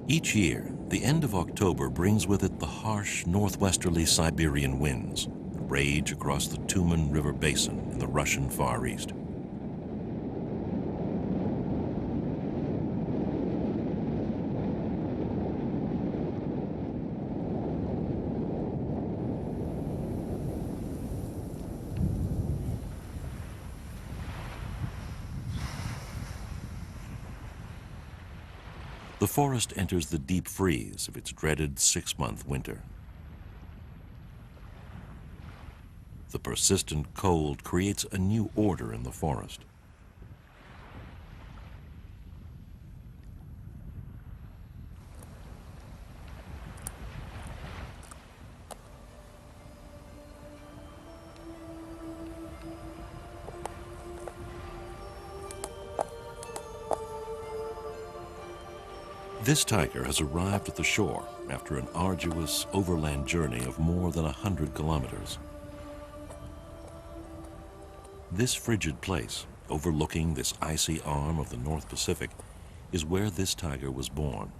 Each year, the end of October brings with it the harsh northwesterly Siberian winds that rage across the Tumen River basin in the Russian Far East. The forest enters the deep freeze of its dreaded 6-month winter. The persistent cold creates a new order in the forest. This tiger has arrived at the shore after an arduous overland journey of more than 100 kilometers. This frigid place, overlooking this icy arm of the North Pacific, is where this tiger was born.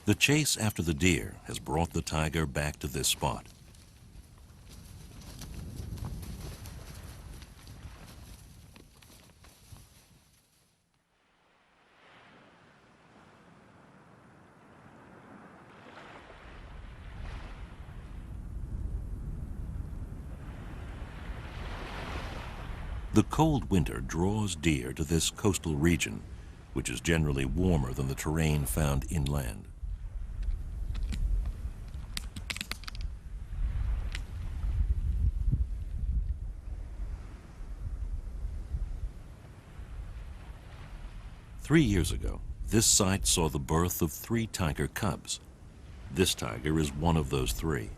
The chase after the deer has brought the tiger back to this spot. The cold winter draws deer to this coastal region, which is generally warmer than the terrain found inland. Three years ago, this site saw the birth of 3 tiger cubs. This tiger is one of those 3.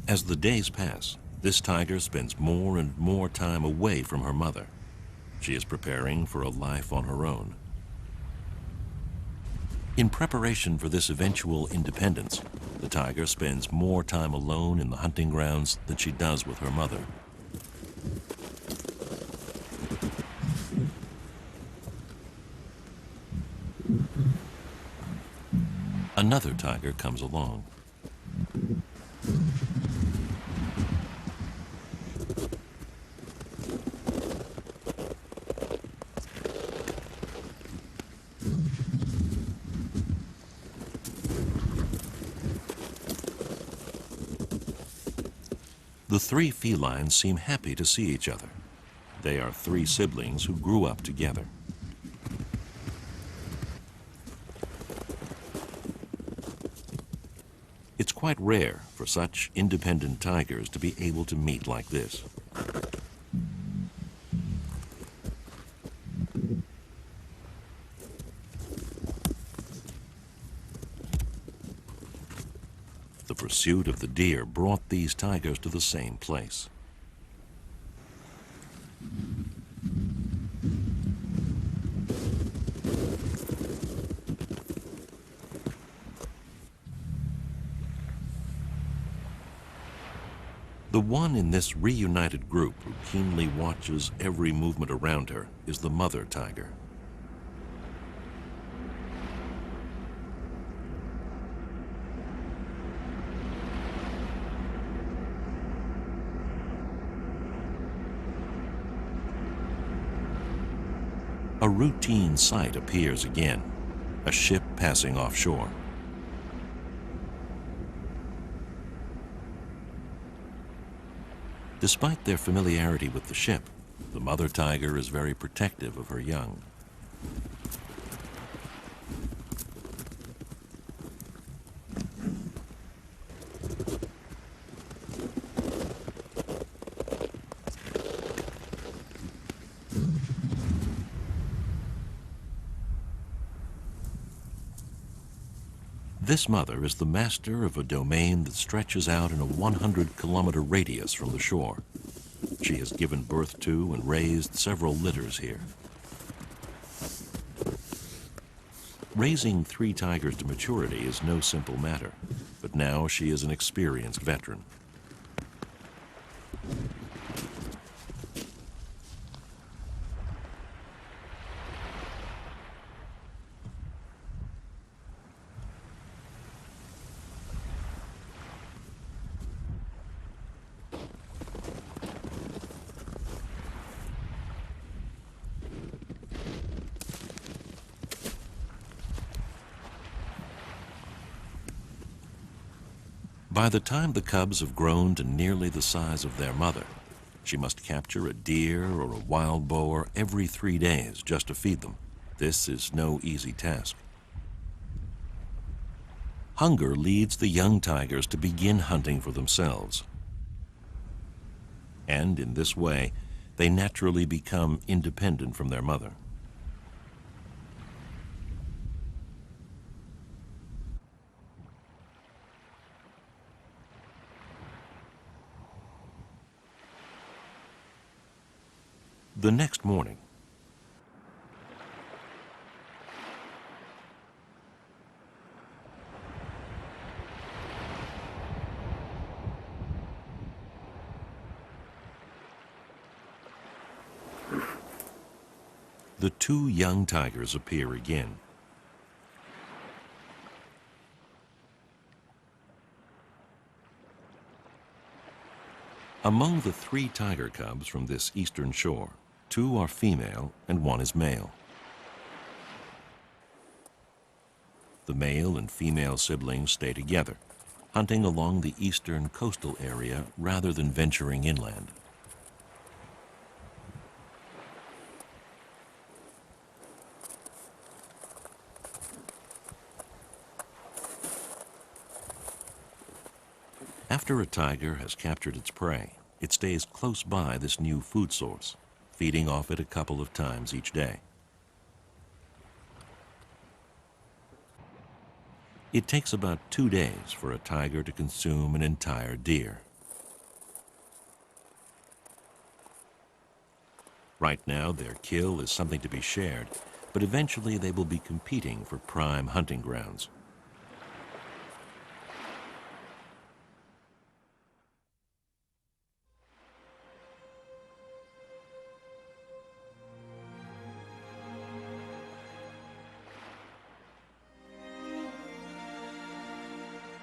As the days pass, this tiger spends more and more time away from her mother. She is preparing for a life on her own. In preparation for this eventual independence, the tiger spends more time alone in the hunting grounds than she does with her mother. Another tiger comes along. The 3 felines seem happy to see each other. They are 3 siblings who grew up together. It's quite rare for such independent tigers to be able to meet like this. The pursuit of the deer brought these tigers to the same place. The one in this reunited group who keenly watches every movement around her is the mother tiger. A routine sight appears again, a ship passing offshore. Despite their familiarity with the ship, the mother tiger is very protective of her young. This mother is the master of a domain that stretches out in a 100-kilometer radius from the shore. She has given birth to and raised several litters here. Raising 3 tigers to maturity is no simple matter, but now she is an experienced veteran. By the time the cubs have grown to nearly the size of their mother, she must capture a deer or a wild boar every 3 days just to feed them. This is no easy task. Hunger leads the young tigers to begin hunting for themselves. And in this way, they naturally become independent from their mother. The next morning, the 2 young tigers appear again. Among the 3 tiger cubs from this eastern shore, 2 are female and 1 is male. The male and female siblings stay together, hunting along the eastern coastal area rather than venturing inland. After a tiger has captured its prey, it stays close by this new food source, feeding off it a couple of times each day. It takes about 2 days for a tiger to consume an entire deer. Right now, their kill is something to be shared, but eventually they will be competing for prime hunting grounds.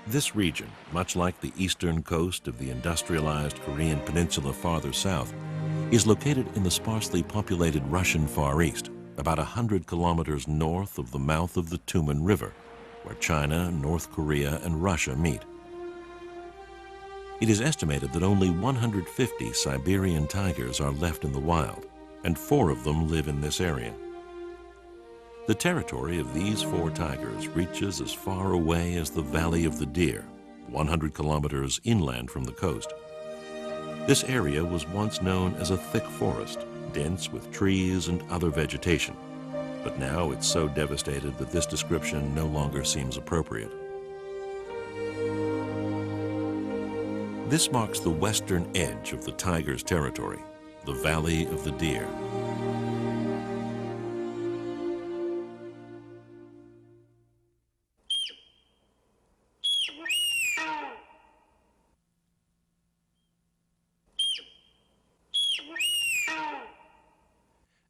This region, much like the eastern coast of the industrialized Korean peninsula farther south, is located in the sparsely populated Russian Far East, about 100 kilometers north of the mouth of the Tumen River, where China, North Korea, and Russia meet. It is estimated that only 150 Siberian tigers are left in the wild, and 4 of them live in this area. The territory of these 4 tigers reaches as far away as the Valley of the Deer, 100 kilometers inland from the coast. This area was once known as a thick forest, dense with trees and other vegetation, but now it's so devastated that this description no longer seems appropriate. This marks the western edge of the tiger's territory, the Valley of the Deer.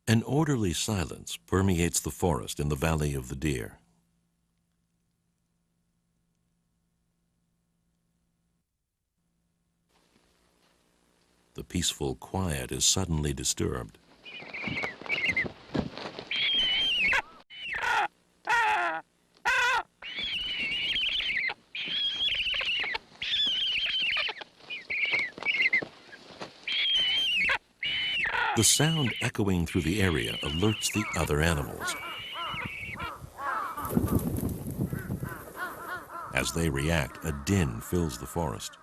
An orderly silence permeates the forest in the Valley of the Deer. The peaceful quiet is suddenly disturbed. The sound echoing through the area alerts the other animals. As they react, a din fills the forest.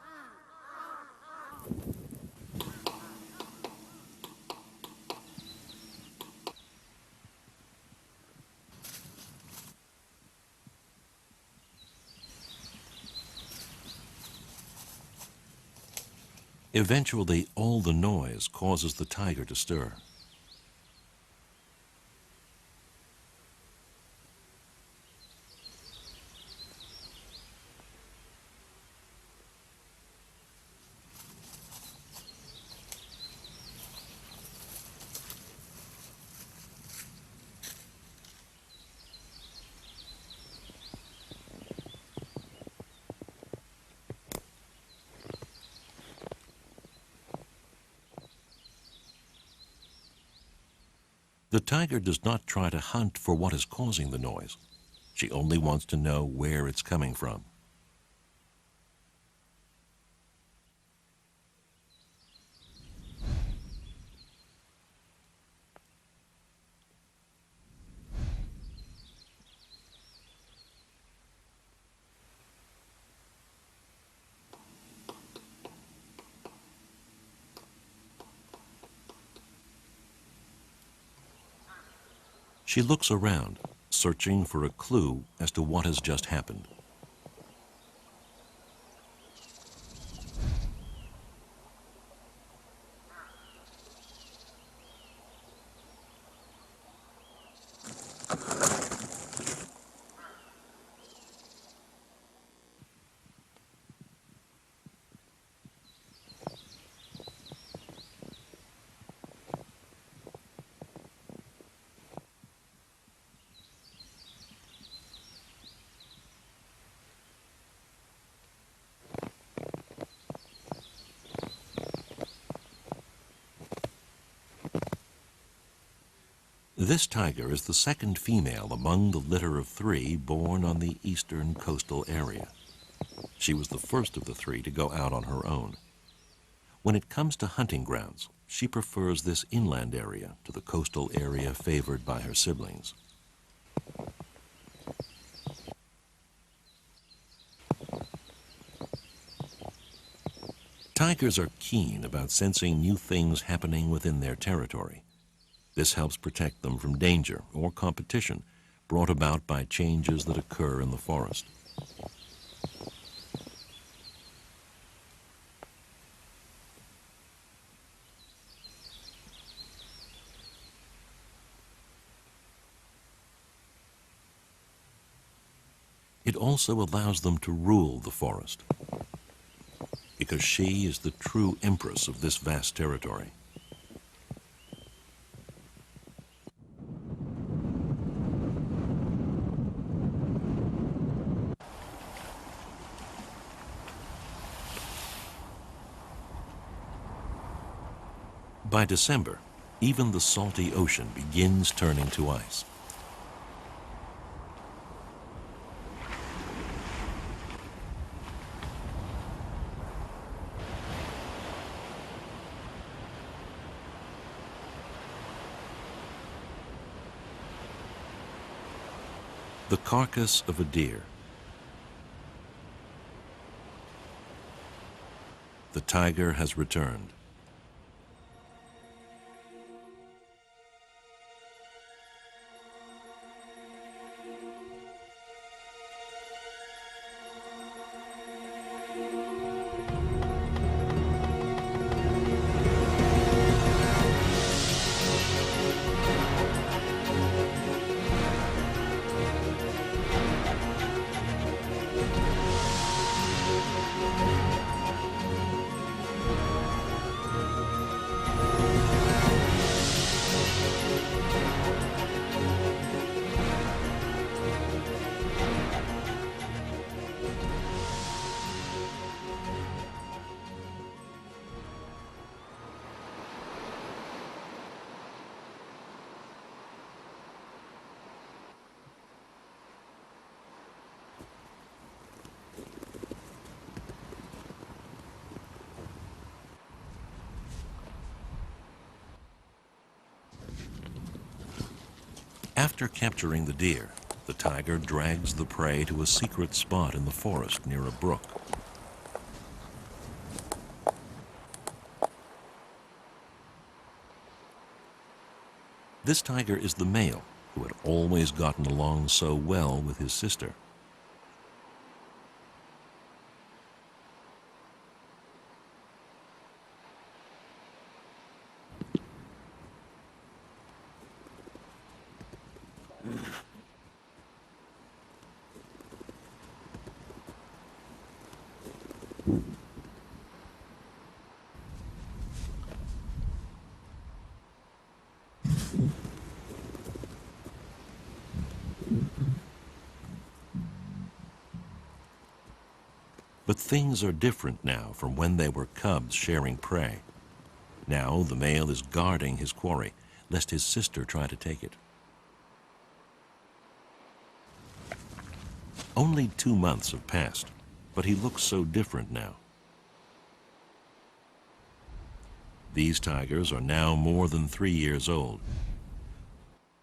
Eventually, all the noise causes the tiger to stir. The tiger does not try to hunt for what is causing the noise. She only wants to know where it's coming from. She looks around, searching for a clue as to what has just happened. This tiger is the second female among the litter of 3 born on the eastern coastal area. She was the first of the 3 to go out on her own. When it comes to hunting grounds, she prefers this inland area to the coastal area favored by her siblings. Tigers are keen about sensing new things happening within their territory. This helps protect them from danger or competition brought about by changes that occur in the forest. It also allows them to rule the forest, because she is the true empress of this vast territory. By December, even the salty ocean begins turning to ice. The carcass of a deer. The tiger has returned. After capturing the deer, the tiger drags the prey to a secret spot in the forest near a brook. This tiger is the male who had always gotten along so well with his sister. But things are different now from when they were cubs sharing prey. Now the male is guarding his quarry, lest his sister try to take it. Only 2 months have passed, but he looks so different now. These tigers are now more than 3 years old.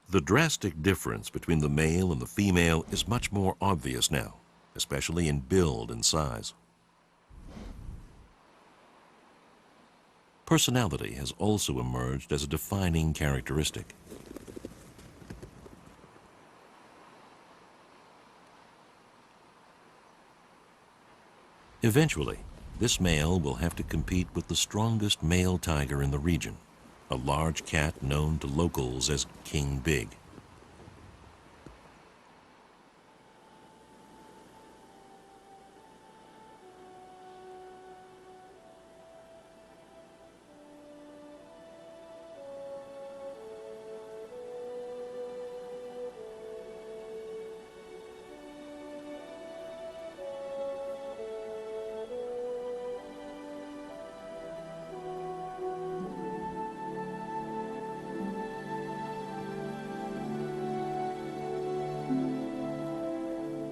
The drastic difference between the male and the female is much more obvious now, especially in build and size. Personality has also emerged as a defining characteristic. Eventually, this male will have to compete with the strongest male tiger in the region, a large cat known to locals as King Big.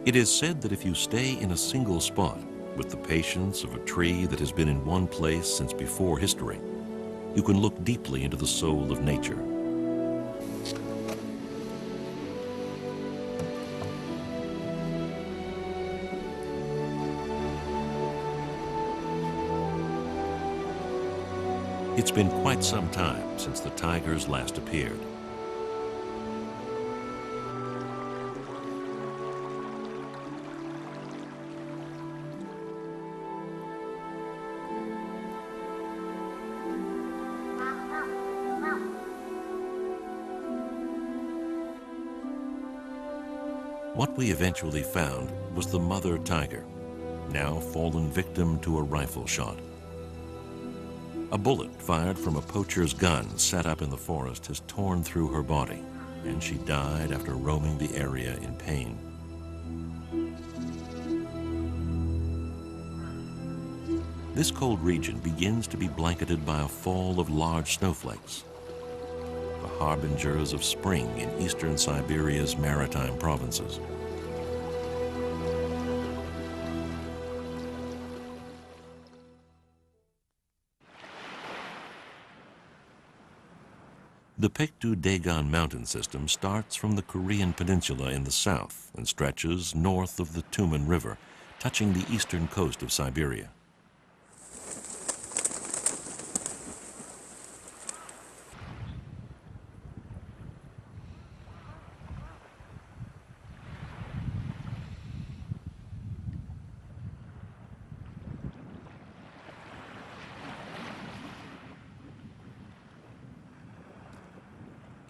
It is said that if you stay in a single spot with the patience of a tree that has been in one place since before history, you can look deeply into the soul of nature. It's been quite some time since the tigers last appeared. What we eventually found was the mother tiger, now fallen victim to a rifle shot. A bullet fired from a poacher's gun set up in the forest has torn through her body, and she died after roaming the area in pain. This cold region begins to be blanketed by a fall of large snowflakes, the harbingers of spring in eastern Siberia's maritime provinces. The Paektu-Dagon mountain system starts from the Korean peninsula in the south and stretches north of the Tumen River, touching the eastern coast of Siberia.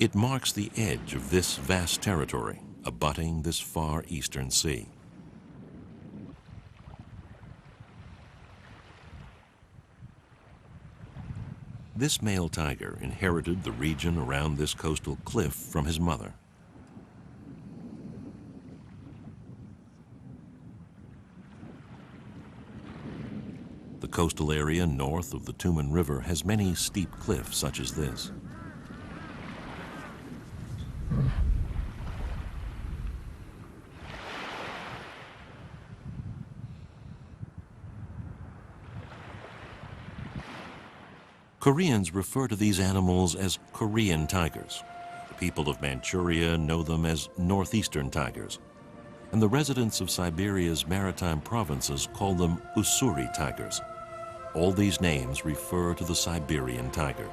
It marks the edge of this vast territory, abutting this far eastern sea. This male tiger inherited the region around this coastal cliff from his mother. The coastal area north of the Tumen River has many steep cliffs such as this. Koreans refer to these animals as Korean tigers. The people of Manchuria know them as northeastern tigers, and the residents of Siberia's maritime provinces call them Ussuri tigers. All these names refer to the Siberian tiger.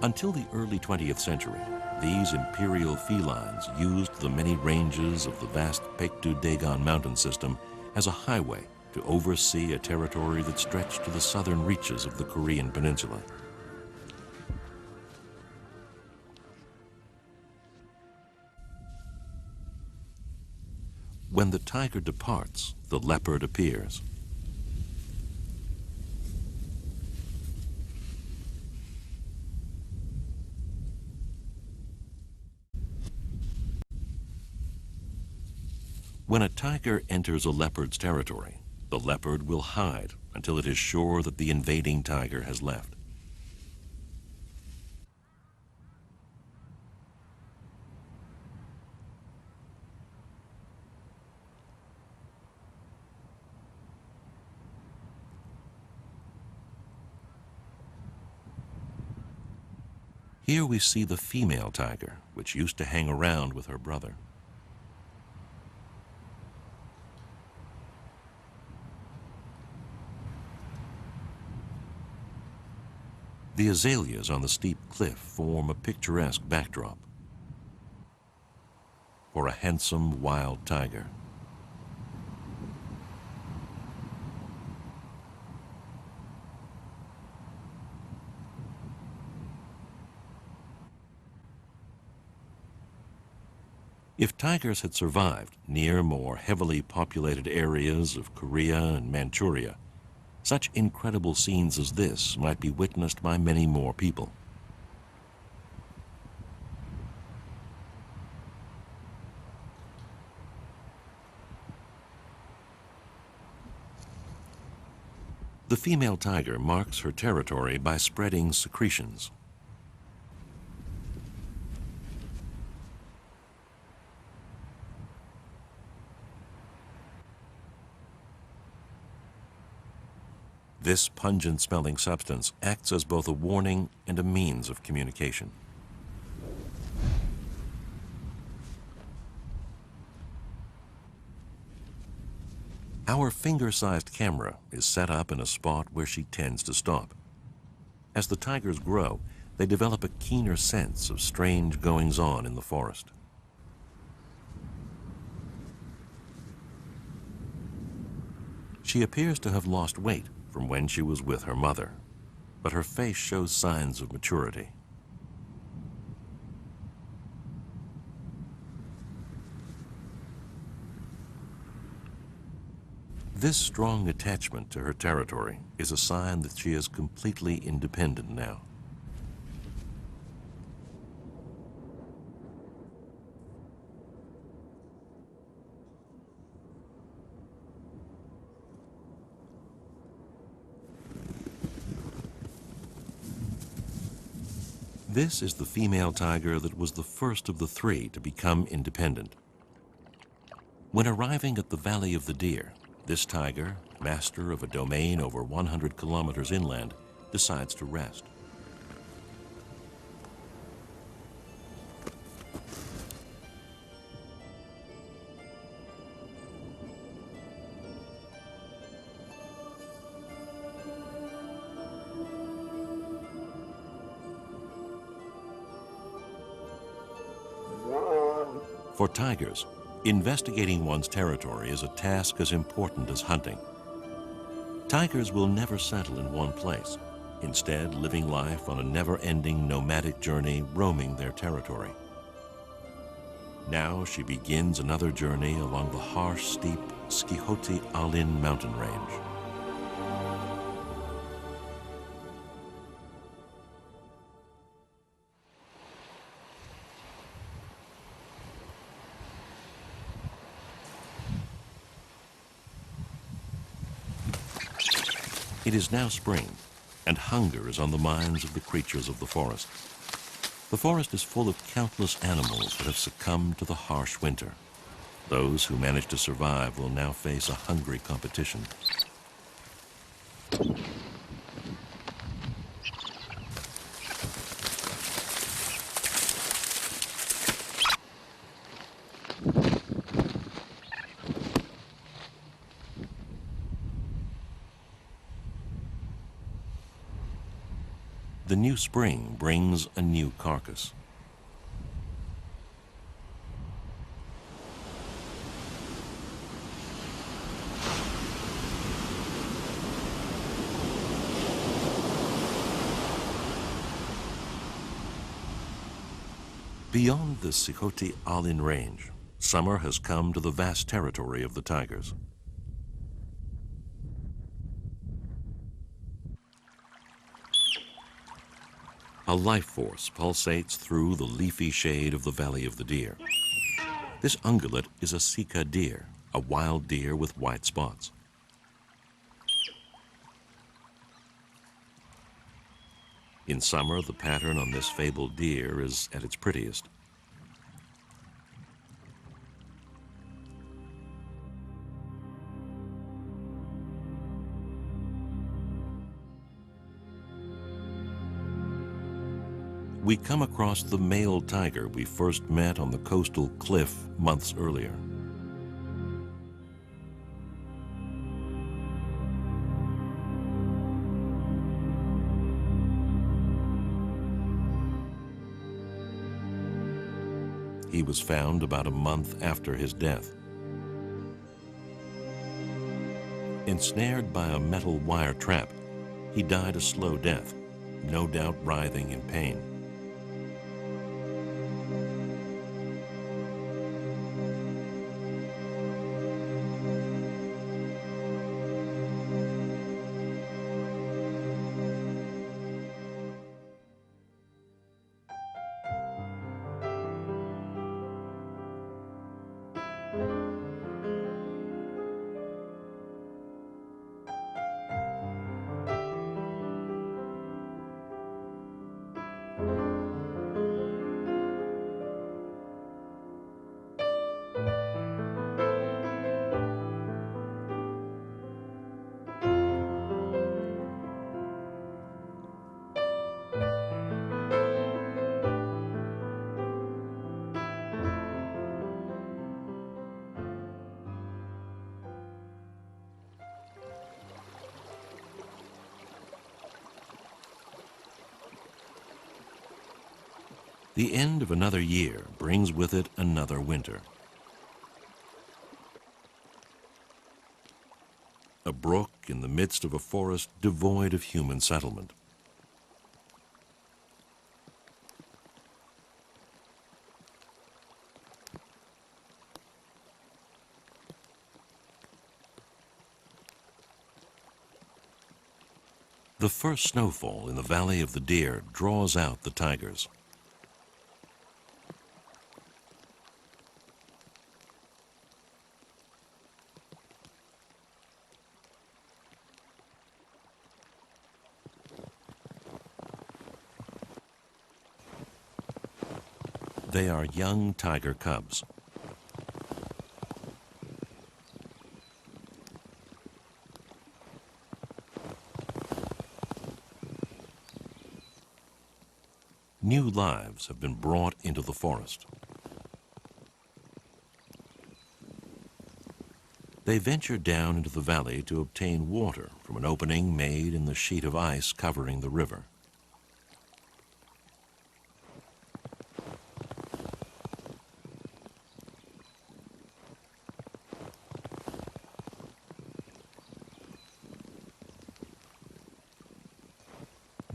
Until the early 20th century, these imperial felines used the many ranges of the vast Paektu-Dagon mountain system as a highway to oversee a territory that stretched to the southern reaches of the Korean peninsula. When the tiger departs, the leopard appears. When a tiger enters a leopard's territory, the leopard will hide until it is sure that the invading tiger has left. Here we see the female tiger, which used to hang around with her brother. The azaleas on the steep cliff form a picturesque backdrop for a handsome wild tiger. If tigers had survived near more heavily populated areas of Korea and Manchuria, such incredible scenes as this might be witnessed by many more people. The female tiger marks her territory by spreading secretions. This pungent-smelling substance acts as both a warning and a means of communication. Our finger-sized camera is set up in a spot where she tends to stop. As the tigers grow, they develop a keener sense of strange goings-on in the forest. She appears to have lost weight from when she was with her mother, but her face shows signs of maturity. This strong attachment to her territory is a sign that she is completely independent now. This is the female tiger that was the first of the three to become independent. When arriving at the Valley of the Deer, this tiger, master of a domain over 100 kilometers inland, decides to rest. For tigers, investigating one's territory is a task as important as hunting. Tigers will never settle in one place, instead living life on a never-ending nomadic journey roaming their territory. Now she begins another journey along the harsh, steep Skihoti-Alin mountain range. It is now spring, and hunger is on the minds of the creatures of the forest. The forest is full of countless animals that have succumbed to the harsh winter. Those who manage to survive will now face a hungry competition. The new spring brings a new carcass. Beyond the Skihoti-Alin range, summer has come to the vast territory of the tigers. A life force pulsates through the leafy shade of the Valley of the Deer. This ungulate is a Sika deer, a wild deer with white spots. In summer, the pattern on this fabled deer is at its prettiest. We come across the male tiger we first met on the coastal cliff months earlier. He was found about a month after his death. Ensnared by a metal wire trap, he died a slow death, no doubt writhing in pain. The end of another year brings with it another winter. A brook in the midst of a forest devoid of human settlement. The first snowfall in the Valley of the Deer draws out the tigers. They are young tiger cubs. New lives have been brought into the forest. They venture down into the valley to obtain water from an opening made in the sheet of ice covering the river.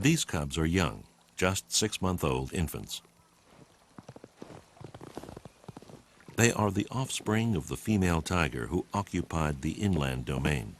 These cubs are young, just 6-month-old infants. They are the offspring of the female tiger who occupied the inland domain.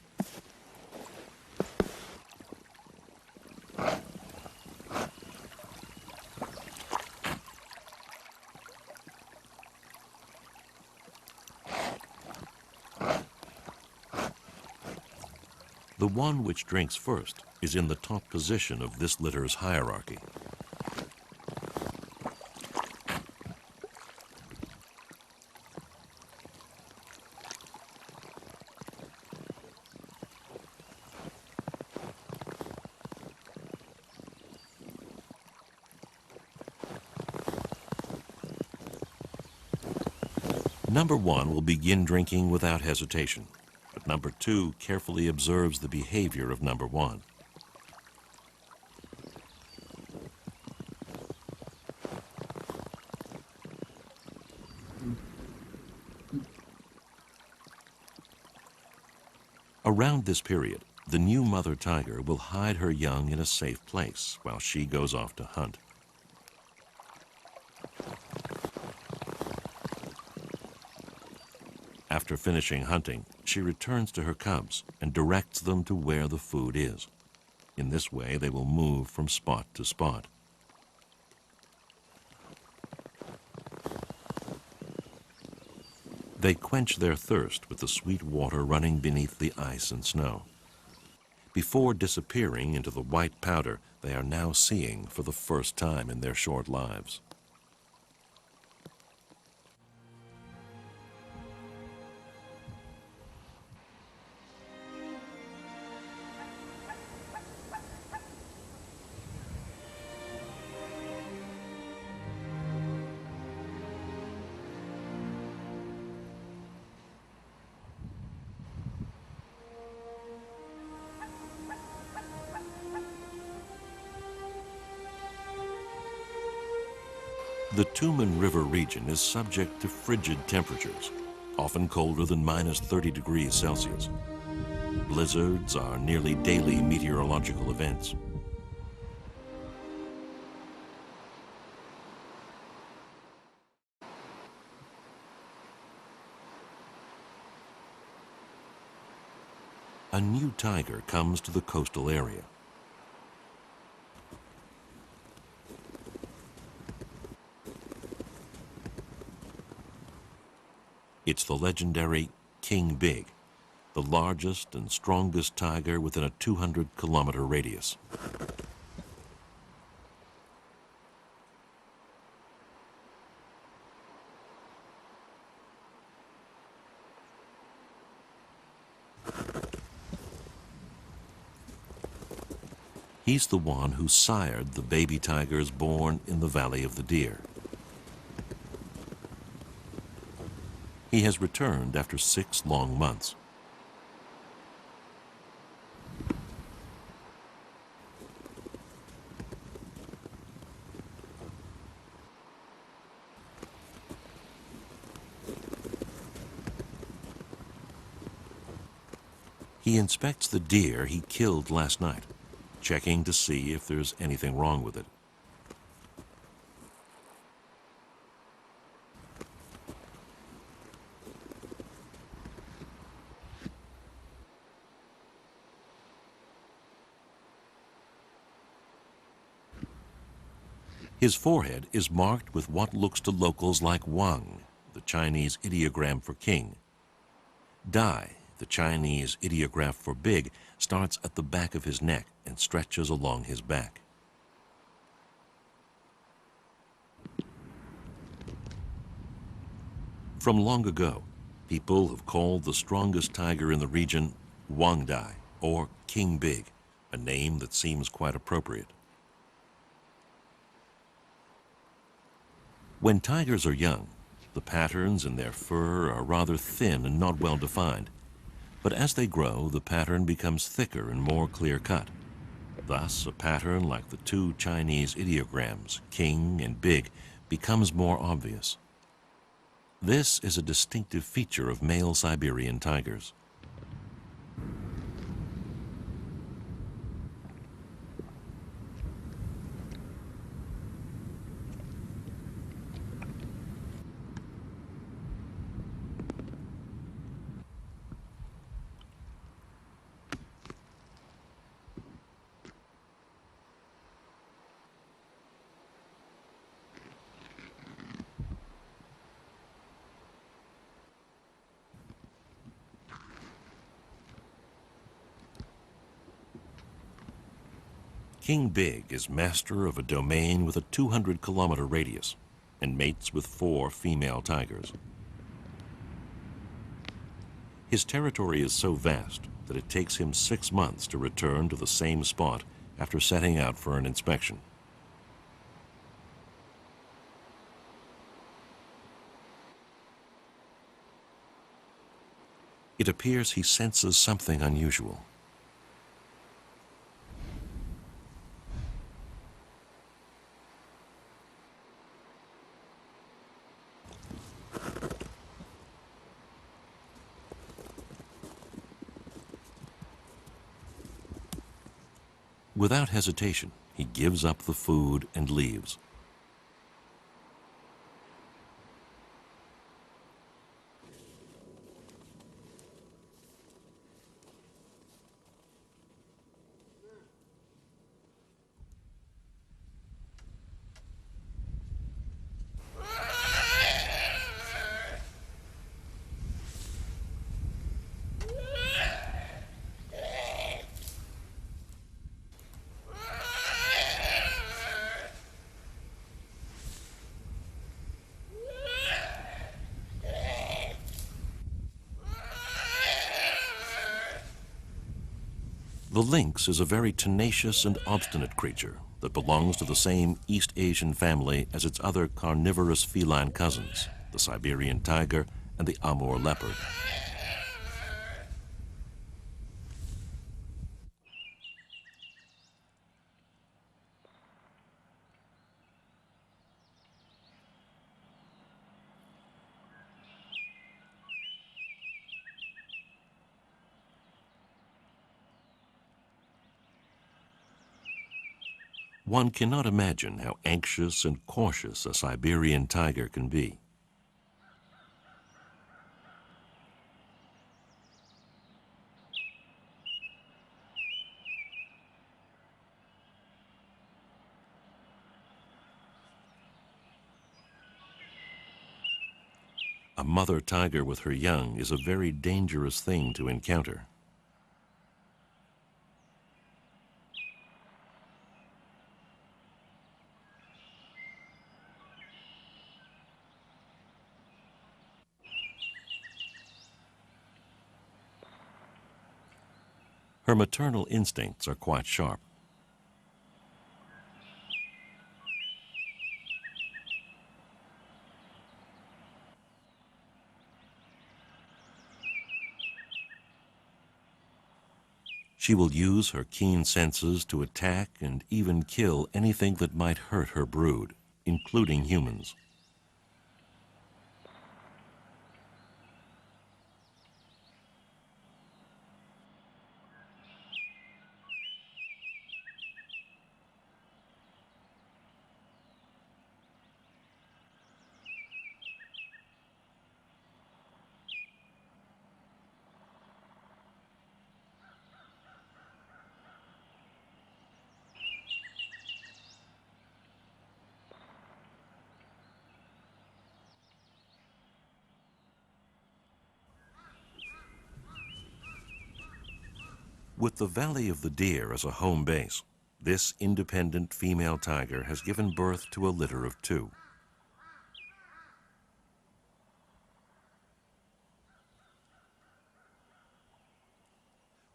The one which drinks first is in the top position of this litter's hierarchy. Number 1 will begin drinking without hesitation, but Number 2 carefully observes the behavior of Number 1. Around this period, the new mother tiger will hide her young in a safe place while she goes off to hunt. After finishing hunting, she returns to her cubs and directs them to where the food is. In this way, they will move from spot to spot. They They quench their thirst with the sweet water running beneath the ice and snow. Before disappearing into the white powder they are now seeing for the first time in their short lives. The Tumen River region is subject to frigid temperatures, often colder than -30°C. Blizzards are nearly daily meteorological events. A new tiger comes to the coastal area. It's the legendary King Big, the largest and strongest tiger within a 200-kilometer radius. He's the one who sired the baby tigers born in the Valley of the Deer. He has returned after 6 long months. He inspects the deer he killed last night, checking to see if there's anything wrong with it. His forehead is marked with what looks to locals like Wang, the Chinese ideogram for king. Dai, the Chinese ideograph for big, starts at the back of his neck and stretches along his back. From long ago, people have called the strongest tiger in the region Wang Dai, or King Big, a name that seems quite appropriate. When tigers are young, the patterns in their fur are rather thin and not well defined. But as they grow, the pattern becomes thicker and more clear-cut. Thus, a pattern like the 2 Chinese ideograms, King and Big, becomes more obvious. This is a distinctive feature of male Siberian tigers. King Big is master of a domain with a 200-kilometer radius and mates with 4 female tigers. His territory is so vast that it takes him 6 months to return to the same spot after setting out for an inspection. It appears he senses something unusual. Without hesitation, he gives up the food and leaves. The lynx is a very tenacious and obstinate creature that belongs to the same East Asian family as its other carnivorous feline cousins, the Siberian tiger and the Amur leopard. One cannot imagine how anxious and cautious a Siberian tiger can be. A mother tiger with her young is a very dangerous thing to encounter. Her maternal instincts are quite sharp. She will use her keen senses to attack and even kill anything that might hurt her brood, including humans. With the Valley of the Deer as a home base, this independent female tiger has given birth to a litter of 2.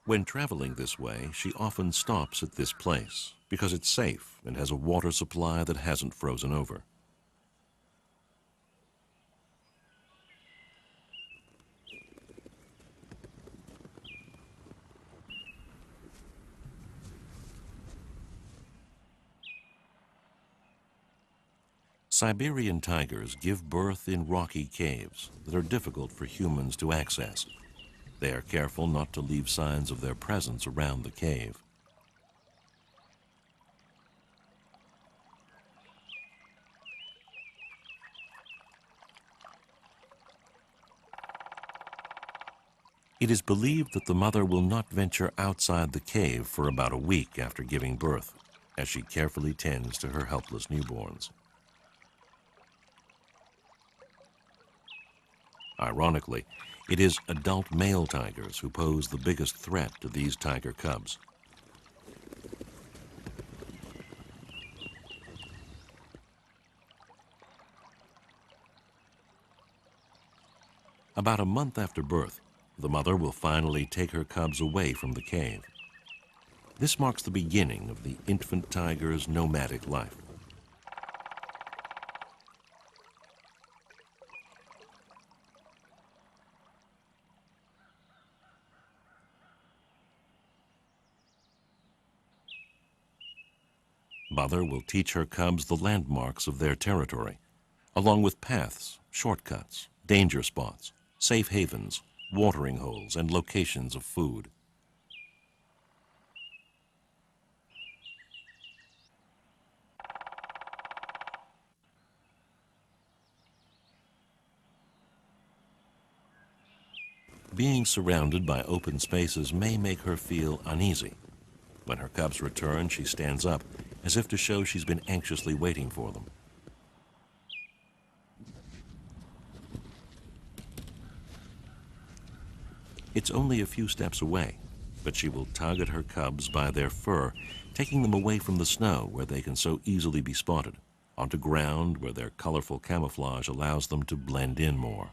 When traveling this way, she often stops at this place because it's safe and has a water supply that hasn't frozen over. Siberian tigers give birth in rocky caves that are difficult for humans to access. They are careful not to leave signs of their presence around the cave. It is believed that the mother will not venture outside the cave for about a week after giving birth, as she carefully tends to her helpless newborns. Ironically, it is adult male tigers who pose the biggest threat to these tiger cubs. About a month after birth, the mother will finally take her cubs away from the cave. This marks the beginning of the infant tiger's nomadic life. Mother will teach her cubs the landmarks of their territory, along with paths, shortcuts, danger spots, safe havens, watering holes, and locations of food. Being surrounded by open spaces may make her feel uneasy. When her cubs return, she stands up, as if to show she's been anxiously waiting for them. It's only a few steps away, but she will tug at her cubs by their fur, taking them away from the snow where they can so easily be spotted, onto ground where their colorful camouflage allows them to blend in more.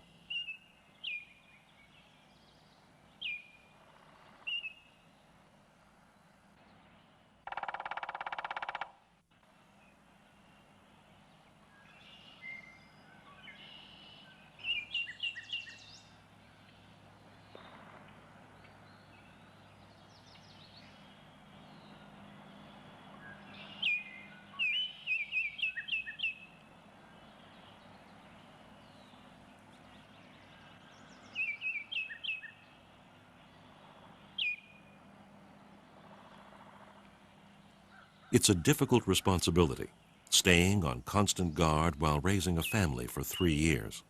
It's a difficult responsibility, staying on constant guard while raising a family for 3 years.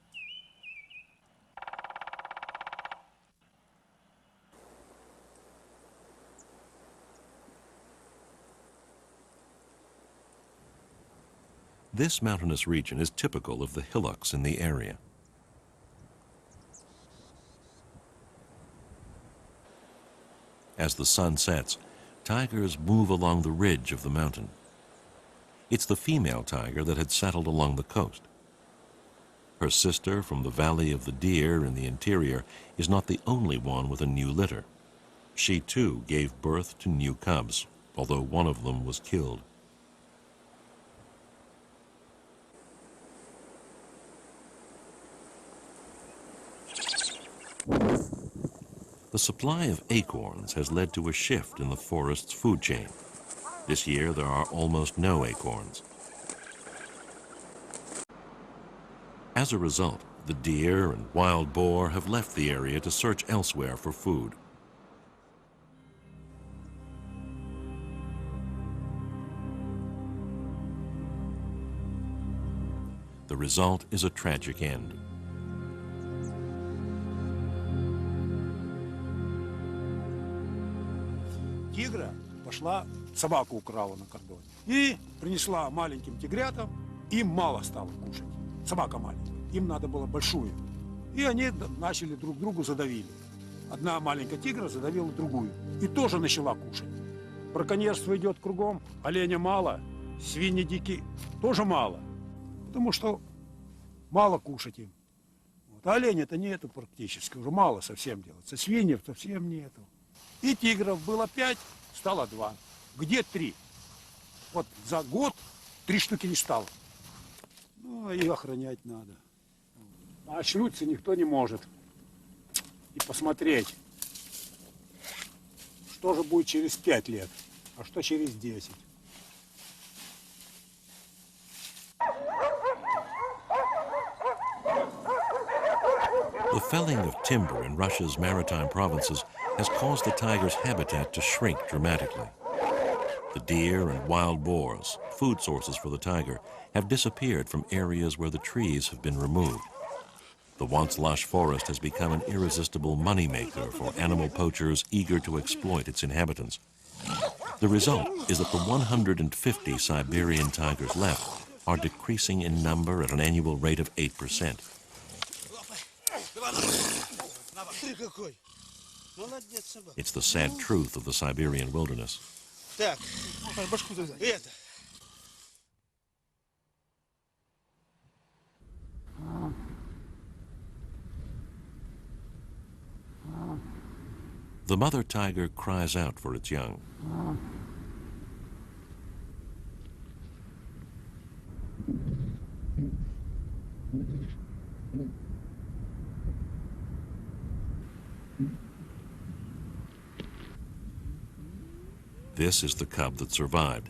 This mountainous region is typical of the hillocks in the area. As the sun sets, tigers move along the ridge of the mountain. It's the female tiger that had settled along the coast. Her sister from the Valley of the Deer in the interior is not the only one with a new litter. She too gave birth to new cubs, although one of them was killed. The supply of acorns has led to a shift in the forest's food chain. This year, there are almost no acorns. As a result, the deer and wild boar have left the area to search elsewhere for food. The result is a tragic end. Тигра пошла, собаку украла на кордоне. И принесла маленьким тигрятам, им мало стало кушать. Собака маленькая, им надо было большую. И они начали друг другу задавили. Одна маленькая тигра задавила другую. И тоже начала кушать. Браконьерство идет кругом, оленя мало, свиньи дикие тоже мало. Потому что мало кушать им. Вот. А оленя-то нету практически, уже мало совсем делается. Свиньев совсем нету. И тигров было 5, стало 2. Где 3? Вот за год 3 штуки не стало. Ну, и охранять надо. А очнуться никто не может. И посмотреть, что же будет через 5 лет, а что через 10. The felling of timber in Russia's maritime provinces has caused the tiger's habitat to shrink dramatically. The deer and wild boars, food sources for the tiger, have disappeared from areas where the trees have been removed. The once lush forest has become an irresistible moneymaker for animal poachers eager to exploit its inhabitants. The result is that the 150 Siberian tigers left are decreasing in number at an annual rate of 8%. It's the sad truth of the Siberian wilderness. The mother tiger cries out for its young. This is the cub that survived.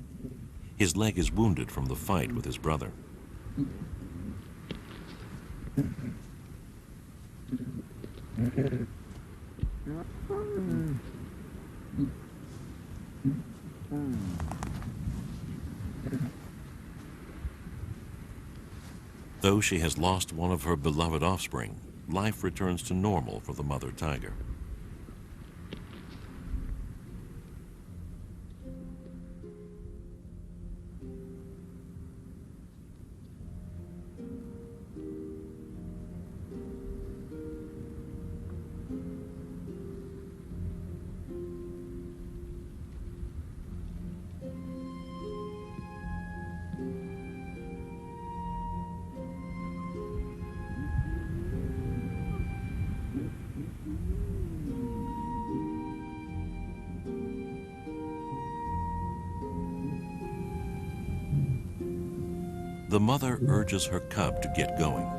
His leg is wounded from the fight with his brother. Though she has lost one of her beloved offspring, life returns to normal for the mother tiger. The mother urges her cub to get going.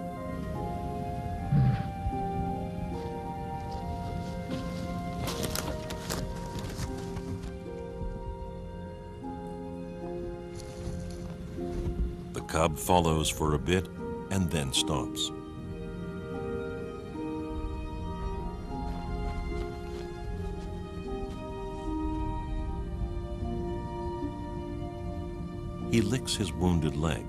The cub follows for a bit and then stops. He licks his wounded leg.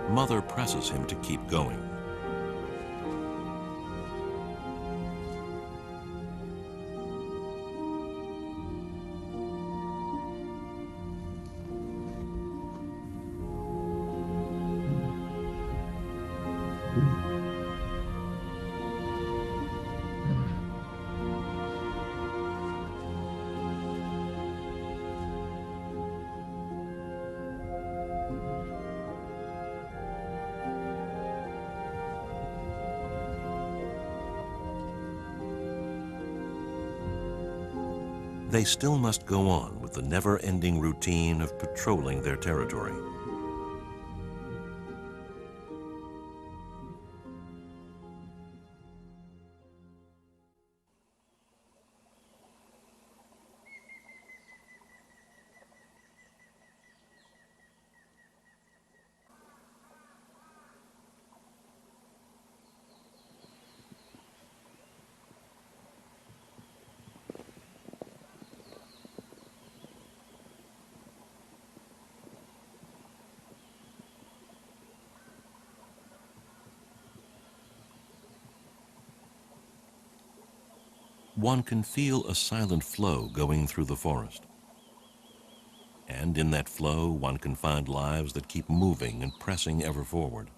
Mother presses him to keep going. They still must go on with the never-ending routine of patrolling their territory. One can feel a silent flow going through the forest. And in that flow, one can find lives that keep moving and pressing ever forward.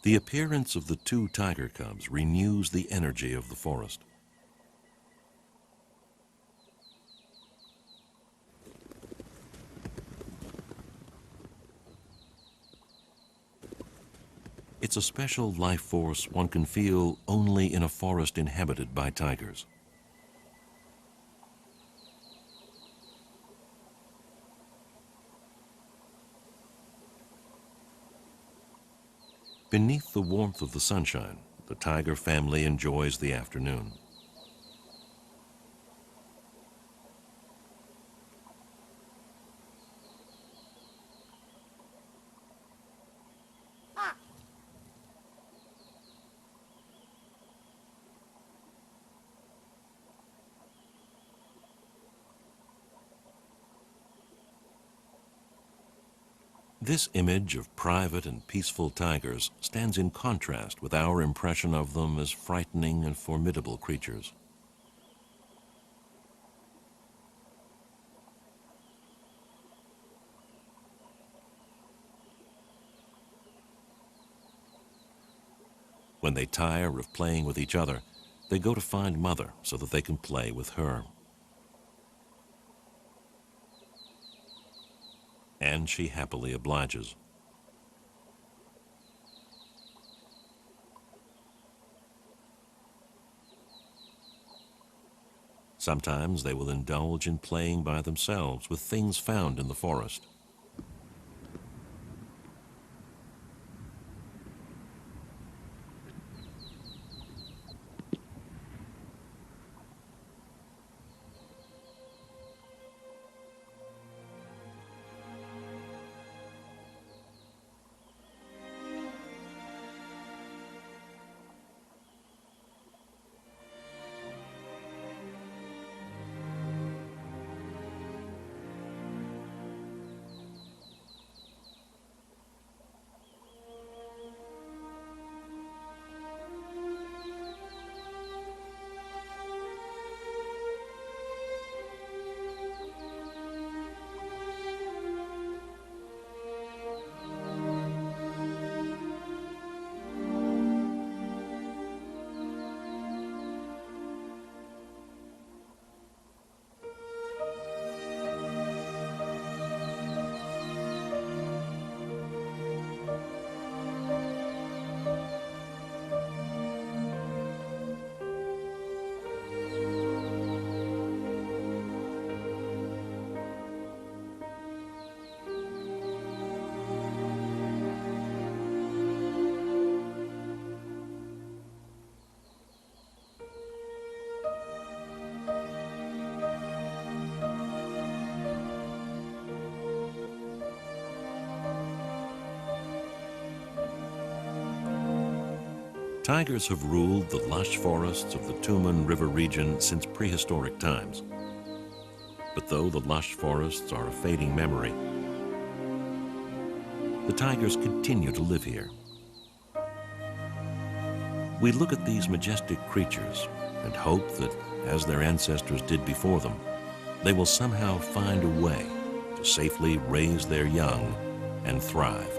The appearance of the two tiger cubs renews the energy of the forest. It's a special life force one can feel only in a forest inhabited by tigers. Beneath the warmth of the sunshine, the tiger family enjoys the afternoon. This image of private and peaceful tigers stands in contrast with our impression of them as frightening and formidable creatures. When they tire of playing with each other, they go to find Mother so that they can play with her. And she happily obliges. Sometimes they will indulge in playing by themselves with things found in the forest. Tigers have ruled the lush forests of the Tumen River region since prehistoric times. But though the lush forests are a fading memory, the tigers continue to live here. We look at these majestic creatures and hope that, as their ancestors did before them, they will somehow find a way to safely raise their young and thrive.